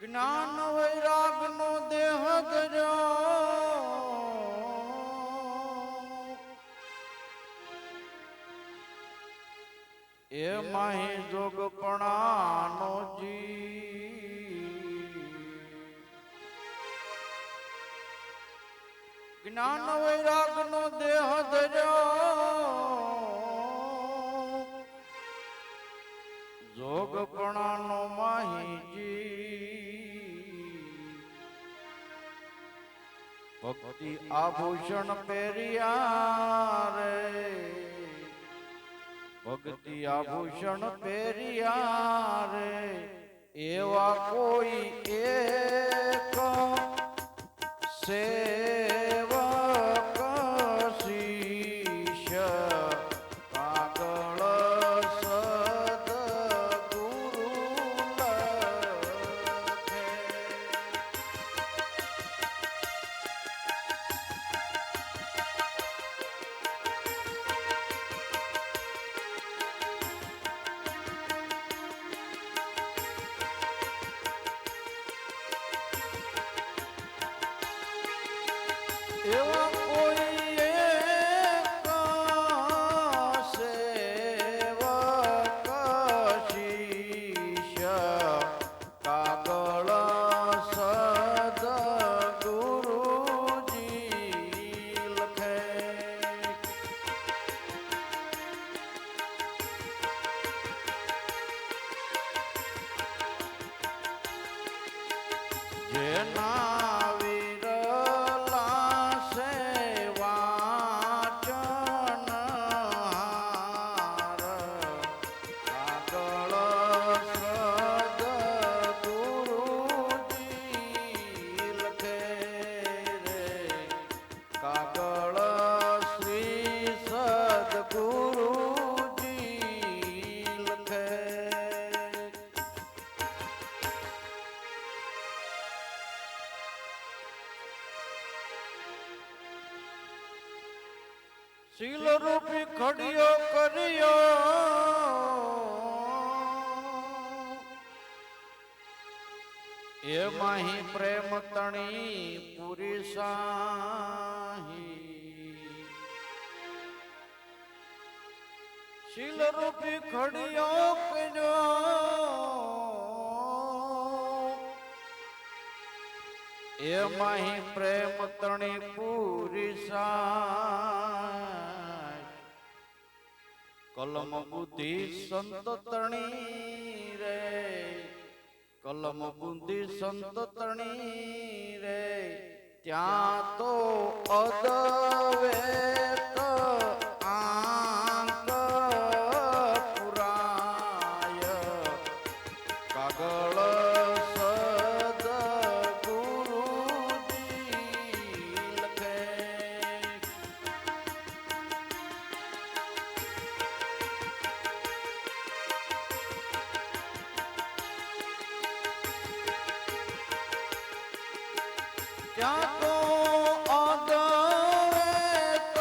જ્ઞાન વૈરાગ નો દેહ ધર્યો એ માહી જોગપણાનો જી જ્ઞાન વૈરાગ નો દેહ ધર્યો જોગપણાનો માહીજી ભક્તિ આભૂષણ પહેર્યા રે ભક્તિ આભૂષણ પહેર્યા રે એવા કોઈ એક સેવક શિષ્ય કાગળ સદગુરુ લખે એવા કોઈ એક સેવક શિષ્ય કાગળ સદગુરુજી લખે જેના શીલ રૂપી ખડિયો કર્યો એ માહી પ્રેમ તણી પૂરી સાહી શીલ રૂપી ખડિયો કર્યો એ માહી પ્રેમ તણી પૂરી સાહી કલમ બુદ્ધિ સંત તણી રે કલમ બુદ્ધિ સંત તણી રે ત્યાં તો અદવેત આંક પુરાય કાગળ ત્યાં તો અદવેત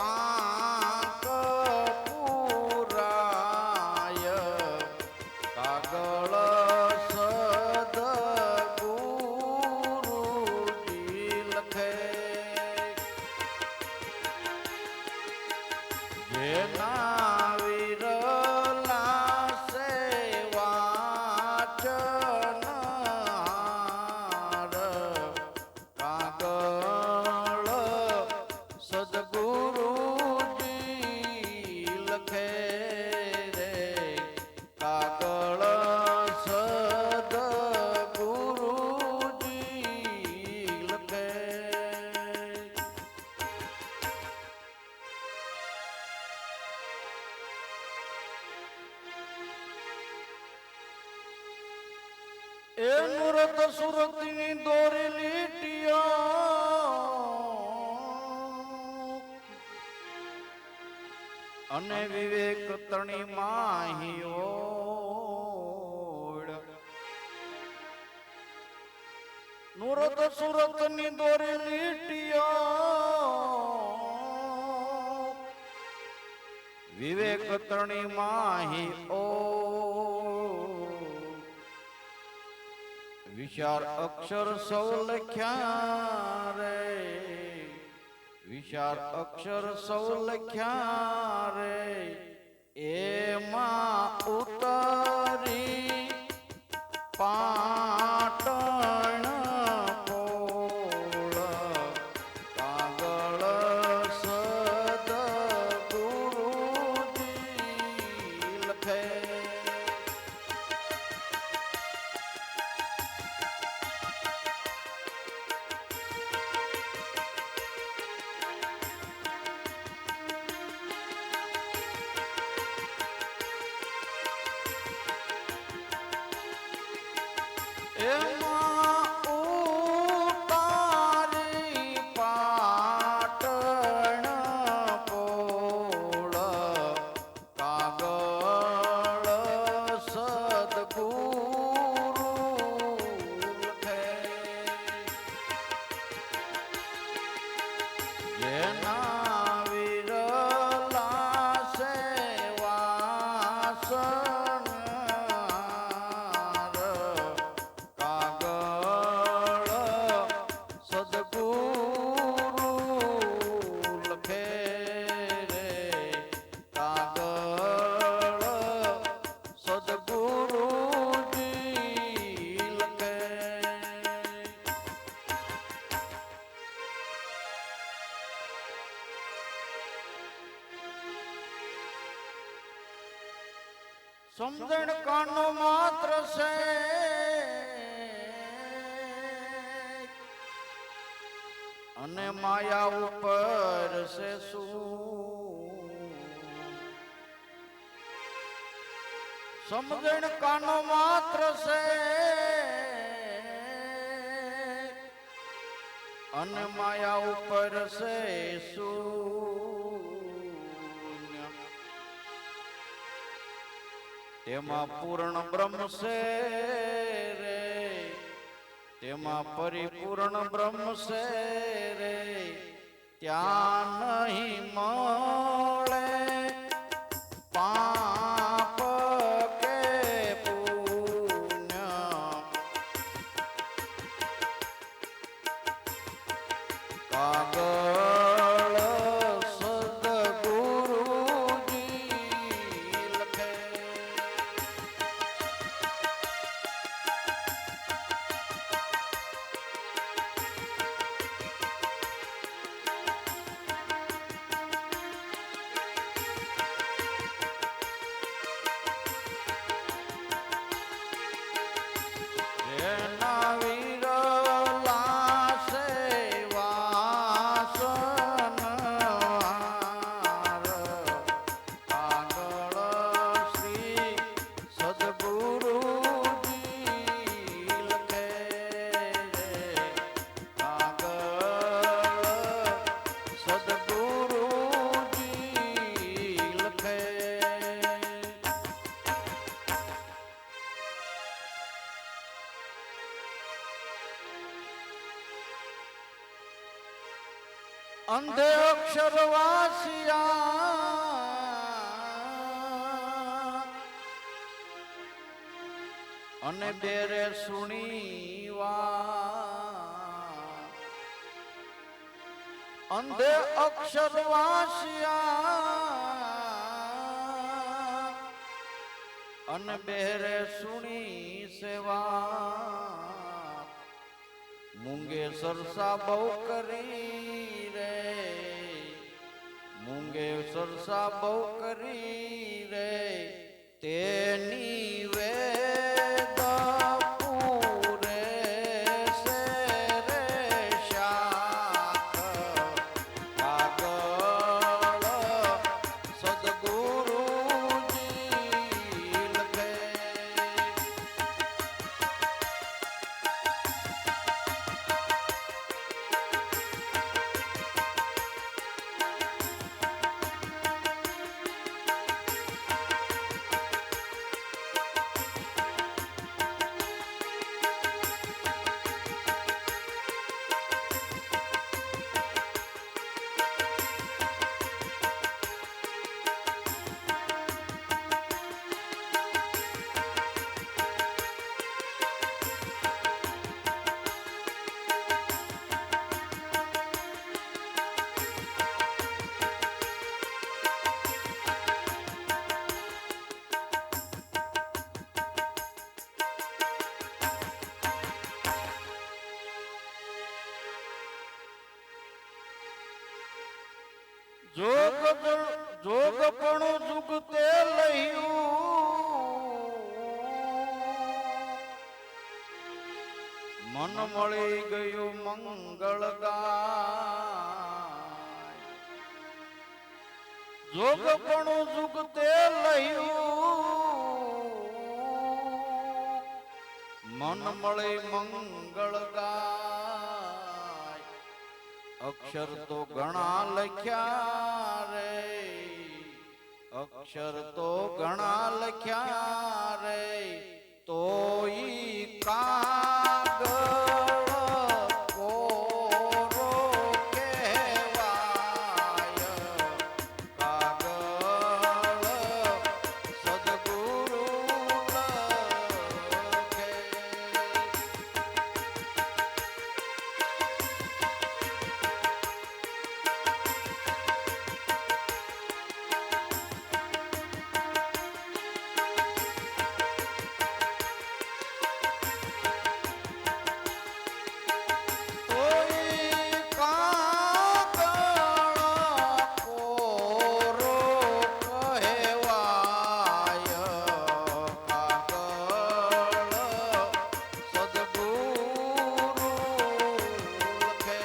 આંક પુરાય કાગળ સદગુરુજી લખે જેના વિરલા સેવાચન સદગુરુજી લખે રે કાગળ સદગુરુજી લખે એ મુરત સુરતની દોરી લીટીયા અને વિવેક તણી માહી ઓળ નુરત સુરત ની દોરી લીટીયા વિવેક તણી માહી ઓળ વિચાર અક્ષર સૌ લખ્યા રે, વિચાર અક્ષર સૌ લખ્યા રે, એમાં ઉતરી પાટણ પોળ કાગળ સદગુરુજી લખે. એમાં ઉતારી પાટણ પોળ કાગળ સદગુરુ લખે. જેના વિરલા સેવાસન સમજણ કાનો માત્ર છે અને માયા ઉપર છે શું. સમજણ કાનો માત્ર છે અને માયા ઉપર છે શું. તેમાં પૂર્ણ બ્રહ્મ છે રે, તેમાં પરિપૂર્ણ બ્રહ્મ છે રે, ત્યાં નહીં મળે પાપ કે પુણ્ય. કાગળ સદગુરુજી લખે. જેના વિરલા સેવાસન કાગળ શ્રી સદગુરુજી લખે. કાગળ સદગુરુજી લખે. અંધે અક્ષર વાસિયા અને બેરે સુણી વાત. અંધે અક્ષર વાસિયા અને બેરે સુણી સેવા. મૂંગે સરસા બહુ કરી રે, મૂંગે સરસા બહુ કરી રે, તેની વેદ પૂરે છે રે શાખ. કાગળ સદગુરુજી લખે. જોગ પણ જુગતે લયું મન મળી ગયું મંગળ ગાય જોગ પણ જુગતે લયું મન મળી મંગળ ગાય અક્ષર તો ઘણા લખ્યા રે અક્ષર તો ઘણા લખ્યા રે તો ઈ કાગળ કોરો કહેવાય કાગળ સદગુરુ લખે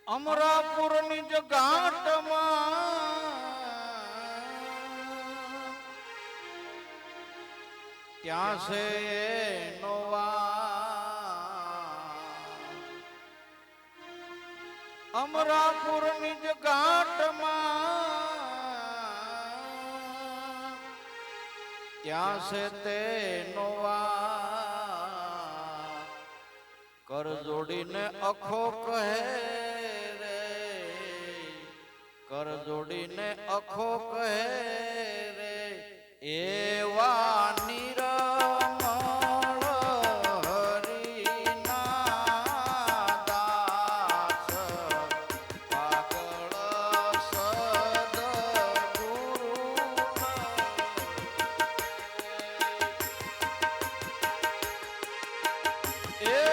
અમરાપુર ની જ ઘાટમાં ત્યાં છે નવા અમરાપુર ની જ ઘાટમાં ત્યાં છે તે નવા કર જોડીને અખો કહે કર જોડીને અખો કહે રે એવા નિરમળ હરિના દાસ પાગળ સદગુરુ એ